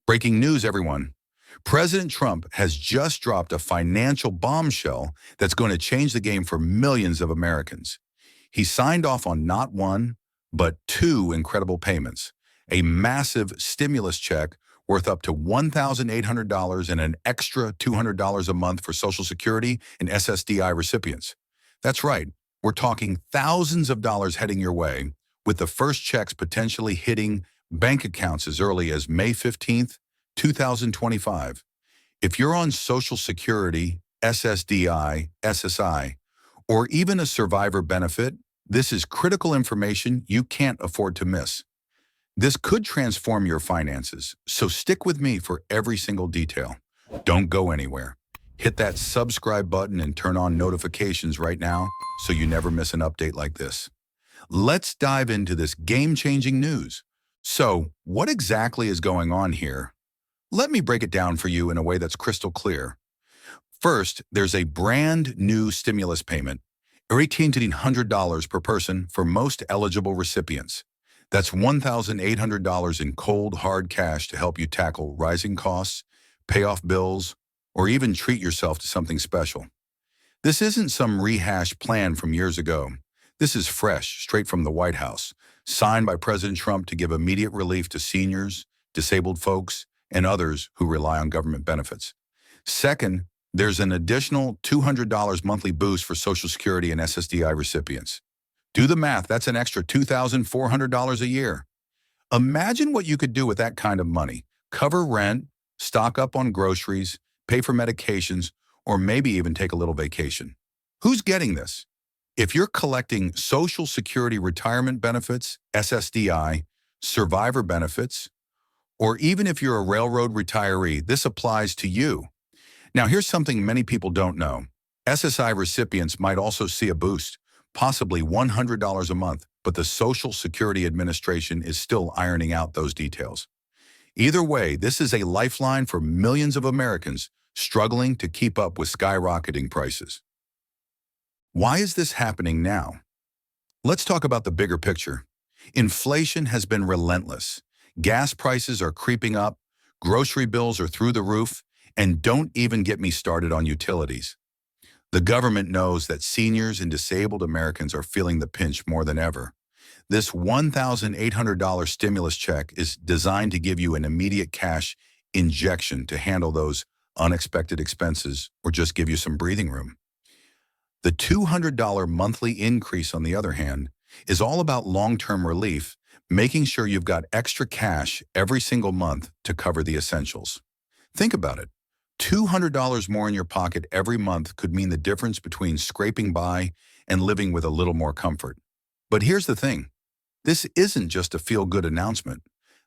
Breaking news, everyone. President Trump has just dropped a financial bombshell that's going to change the game for millions of Americans. He signed off on not one, but two incredible payments, a massive stimulus check worth up to $1,800 and an extra $200 a month for Social Security and SSDI recipients. That's right, we're talking thousands of dollars heading your way, with the first checks potentially hitting bank accounts as early as May 15th, 2025. If you're on Social Security, SSDI, SSI, or even a survivor benefit, this is critical information you can't afford to miss. This could transform your finances, so stick with me for every single detail. Don't go anywhere. Hit that subscribe button and turn on notifications right now so you never miss an update like this. Let's dive into this game-changing news. So, what exactly is going on here? Let me break it down for you in a way that's crystal clear. First, there's a brand new stimulus payment, $1,800 per person for most eligible recipients. That's $1,800 in cold, hard cash to help you tackle rising costs, pay off bills, or even treat yourself to something special. This isn't some rehashed plan from years ago. This is fresh, straight from the White House, signed by President Trump to give immediate relief to seniors, disabled folks, and others who rely on government benefits. Second, there's an additional $200 monthly boost for Social Security and SSDI recipients. Do the math, that's an extra $2,400 a year. Imagine what you could do with that kind of money. Cover rent, stock up on groceries, pay for medications, or maybe even take a little vacation. Who's getting this? If you're collecting Social Security retirement benefits, SSDI, survivor benefits, or even if you're a railroad retiree, this applies to you. Now, here's something many people don't know. SSI recipients might also see a boost, possibly $100 a month, but the Social Security Administration is still ironing out those details. Either way, this is a lifeline for millions of Americans struggling to keep up with skyrocketing prices. Why is this happening now? Let's talk about the bigger picture. Inflation has been relentless. Gas prices are creeping up, grocery bills are through the roof, and don't even get me started on utilities. The government knows that seniors and disabled Americans are feeling the pinch more than ever. This $1,800 stimulus check is designed to give you an immediate cash injection to handle those unexpected expenses or just give you some breathing room. The $200 monthly increase, on the other hand, is all about long-term relief, making sure you've got extra cash every single month to cover the essentials. Think about it. $200 more in your pocket every month could mean the difference between scraping by and living with a little more comfort. But here's the thing. This isn't just a feel-good announcement.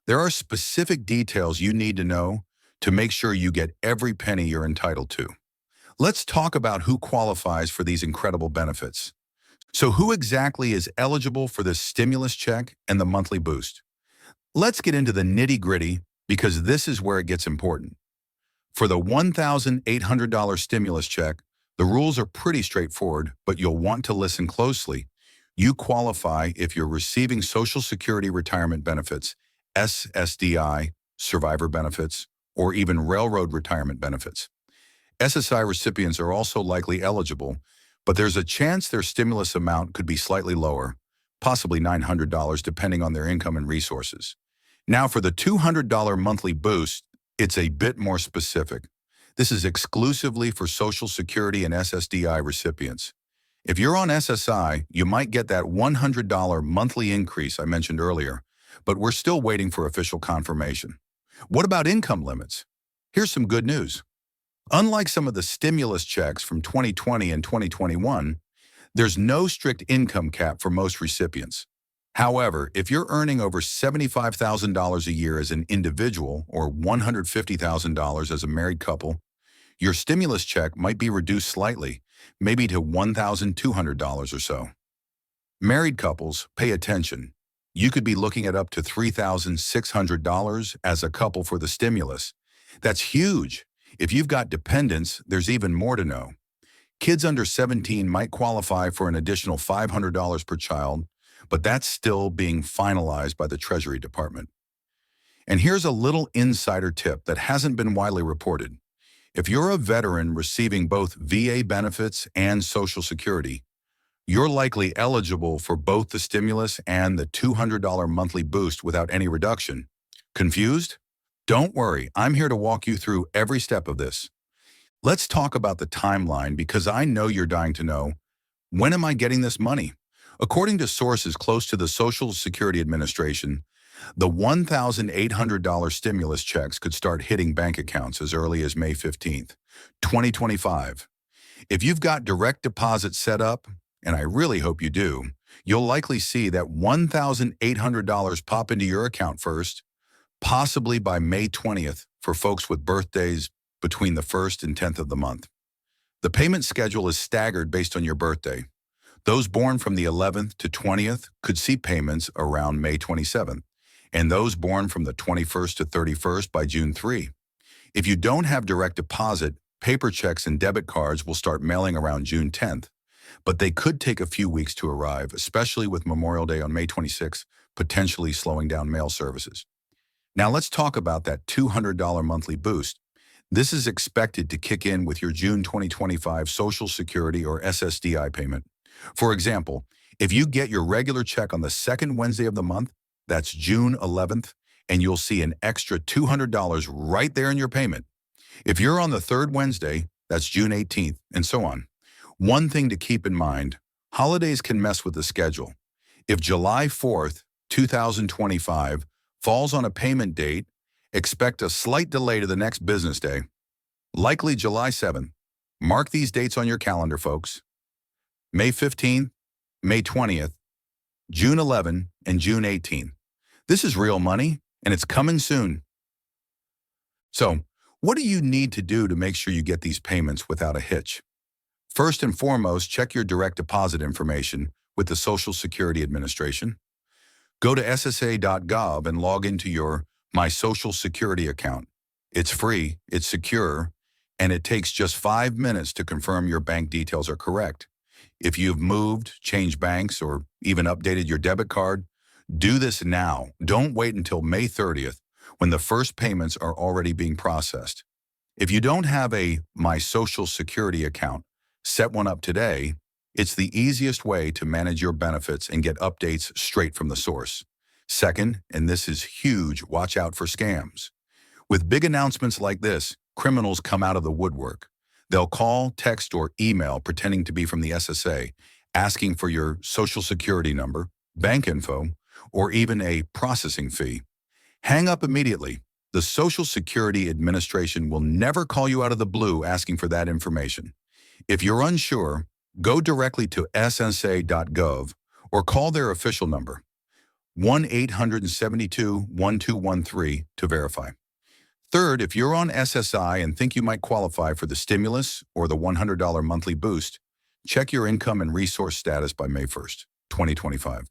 There are specific details you need to know to make sure you get every penny you're entitled to. Let's talk about who qualifies for these incredible benefits. So who exactly is eligible for this stimulus check and the monthly boost? Let's get into the nitty-gritty because this is where it gets important. For the $1,800 stimulus check, the rules are pretty straightforward, but you'll want to listen closely. You qualify if you're receiving Social Security retirement benefits, SSDI, survivor benefits, or even railroad retirement benefits. SSI recipients are also likely eligible, but there's a chance their stimulus amount could be slightly lower, possibly $900 depending on their income and resources. Now for the $200 monthly boost, it's a bit more specific. This is exclusively for Social Security and SSDI recipients. If you're on SSI, you might get that $100 monthly increase I mentioned earlier, but we're still waiting for official confirmation. What about income limits? Here's some good news. Unlike some of the stimulus checks from 2020 and 2021, there's no strict income cap for most recipients. However, if you're earning over $75,000 a year as an individual or $150,000 as a married couple, your stimulus check might be reduced slightly, maybe to $1,200 or so. Married couples, pay attention. You could be looking at up to $3,600 as a couple for the stimulus. That's huge. If you've got dependents, there's even more to know. Kids under 17 might qualify for an additional $500 per child, but that's still being finalized by the Treasury Department. And here's a little insider tip that hasn't been widely reported. If you're a veteran receiving both VA benefits and Social Security, you're likely eligible for both the stimulus and the $200 monthly boost without any reduction. Confused? Don't worry, I'm here to walk you through every step of this. Let's talk about the timeline because I know you're dying to know, when am I getting this money? According to sources close to the Social Security Administration, the $1,800 stimulus checks could start hitting bank accounts as early as May 15th, 2025. If you've got direct deposit set up, and I really hope you do, you'll likely see that $1,800 pop into your account first, possibly by May 20th for folks with birthdays between the 1st and 10th of the month. The payment schedule is staggered based on your birthday. Those born from the 11th to 20th could see payments around May 27th, and those born from the 21st to 31st by June 3. If you don't have direct deposit, paper checks and debit cards will start mailing around June 10th, but they could take a few weeks to arrive, especially with Memorial Day on May 26th, potentially slowing down mail services. Now let's talk about that $200 monthly boost. This is expected to kick in with your June 2025 Social Security or SSDI payment. For example, if you get your regular check on the second Wednesday of the month, that's June 11th, and you'll see an extra $200 right there in your payment. If you're on the third Wednesday, that's June 18th, and so on. One thing to keep in mind, holidays can mess with the schedule. If July 4th, 2025 falls on a payment date, expect a slight delay to the next business day, likely July 7th. Mark these dates on your calendar, folks. May 15th, May 20th, June 11th, and June 18th. This is real money, and it's coming soon. So, what do you need to do to make sure you get these payments without a hitch? First and foremost, check your direct deposit information with the Social Security Administration. Go to ssa.gov and log into your My Social Security account. It's free, it's secure, and it takes just 5 minutes to confirm your bank details are correct. If you've moved, changed banks, or even updated your debit card, do this now. Don't wait until May 30th when the first payments are already being processed. If you don't have a My Social Security account, set one up today. It's the easiest way to manage your benefits and get updates straight from the source. Second, and this is huge, watch out for scams. With big announcements like this, criminals come out of the woodwork. They'll call, text, or email pretending to be from the SSA, asking for your Social Security number, bank info, or even a processing fee. Hang up immediately. The Social Security Administration will never call you out of the blue asking for that information. If you're unsure, go directly to ssa.gov or call their official number, 1-872-1213, to verify. Third, if you're on SSI and think you might qualify for the stimulus or the $100 monthly boost, check your income and resource status by May 1st, 2025.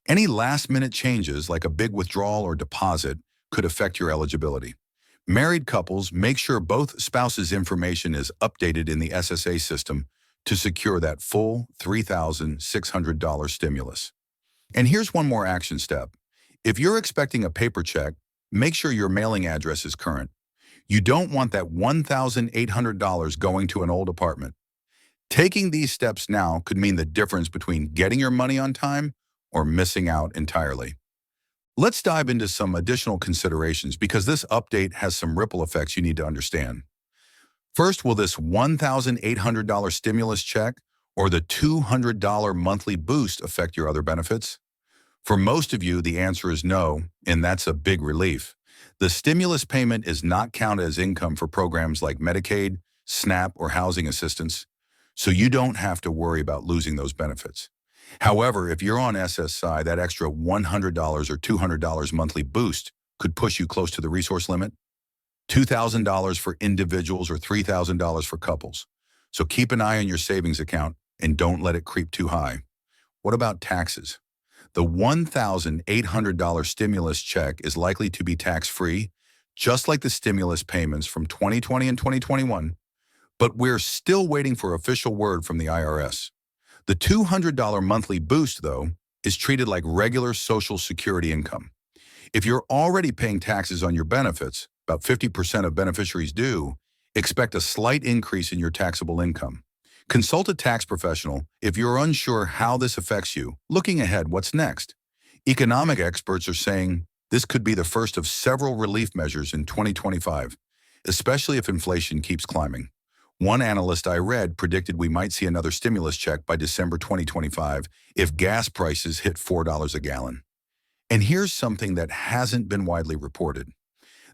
Any last-minute changes, like a big withdrawal or deposit, could affect your eligibility. Married couples, make sure both spouses' information is updated in the SSA system to secure that full $3,600 stimulus. And here's one more action step. If you're expecting a paper check, make sure your mailing address is current. You don't want that $1,800 going to an old apartment. Taking these steps now could mean the difference between getting your money on time or missing out entirely. Let's dive into some additional considerations because this update has some ripple effects you need to understand. First, will this $1,800 stimulus check or the $200 monthly boost affect your other benefits? For most of you, the answer is no, and that's a big relief. The stimulus payment is not counted as income for programs like Medicaid, SNAP, or housing assistance, so you don't have to worry about losing those benefits. However, if you're on SSI, that extra $100 or $200 monthly boost could push you close to the resource limit, $2,000 for individuals or $3,000 for couples. So keep an eye on your savings account and don't let it creep too high. What about taxes? The $1,800 stimulus check is likely to be tax-free, just like the stimulus payments from 2020 and 2021, but we're still waiting for official word from the IRS. The $200 monthly boost, though, is treated like regular Social Security income. If you're already paying taxes on your benefits, about 50% of beneficiaries do, expect a slight increase in your taxable income. Consult a tax professional if you're unsure how this affects you. Looking ahead, what's next? Economic experts are saying this could be the first of several relief measures in 2025, especially if inflation keeps climbing. One analyst I read predicted we might see another stimulus check by December 2025 if gas prices hit $4 a gallon. And here's something that hasn't been widely reported.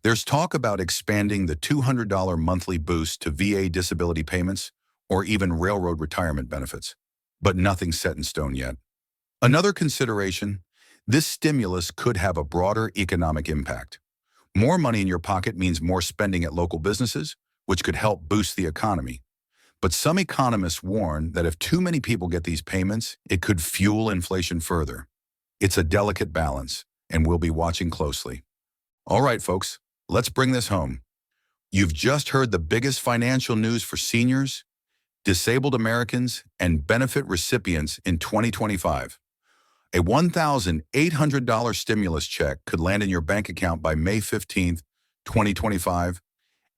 There's talk about expanding the $200 monthly boost to VA disability payments or even railroad retirement benefits, but nothing's set in stone yet. Another consideration, this stimulus could have a broader economic impact. More money in your pocket means more spending at local businesses, which could help boost the economy. But some economists warn that if too many people get these payments, it could fuel inflation further. It's a delicate balance, and we'll be watching closely. All right, folks, let's bring this home. You've just heard the biggest financial news for seniors, disabled Americans, and benefit recipients in 2025. A $1,800 stimulus check could land in your bank account by May 15th, 2025,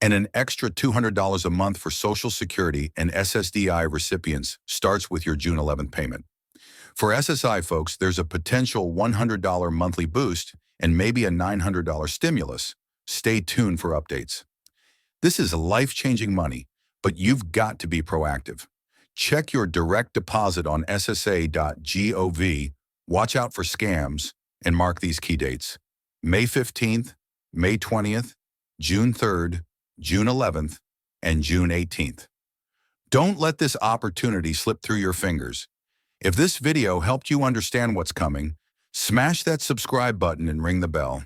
and an extra $200 a month for Social Security and SSDI recipients starts with your June 11th payment. For SSI folks, there's a potential $100 monthly boost and maybe a $900 stimulus. Stay tuned for updates. This is life-changing money, but you've got to be proactive. Check your direct deposit on ssa.gov, watch out for scams, and mark these key dates: May 15th, May 20th, June 3rd, June 11th, and June 18th. Don't let this opportunity slip through your fingers. If this video helped you understand what's coming, smash that subscribe button and ring the bell.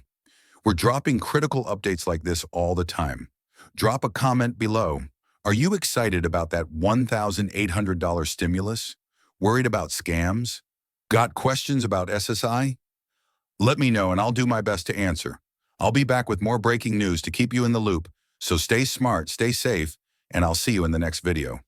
We're dropping critical updates like this all the time. Drop a comment below. Are you excited about that $1,800 stimulus? Worried about scams? Got questions about SSI? Let me know and I'll do my best to answer. I'll be back with more breaking news to keep you in the loop, so stay smart, stay safe, and I'll see you in the next video.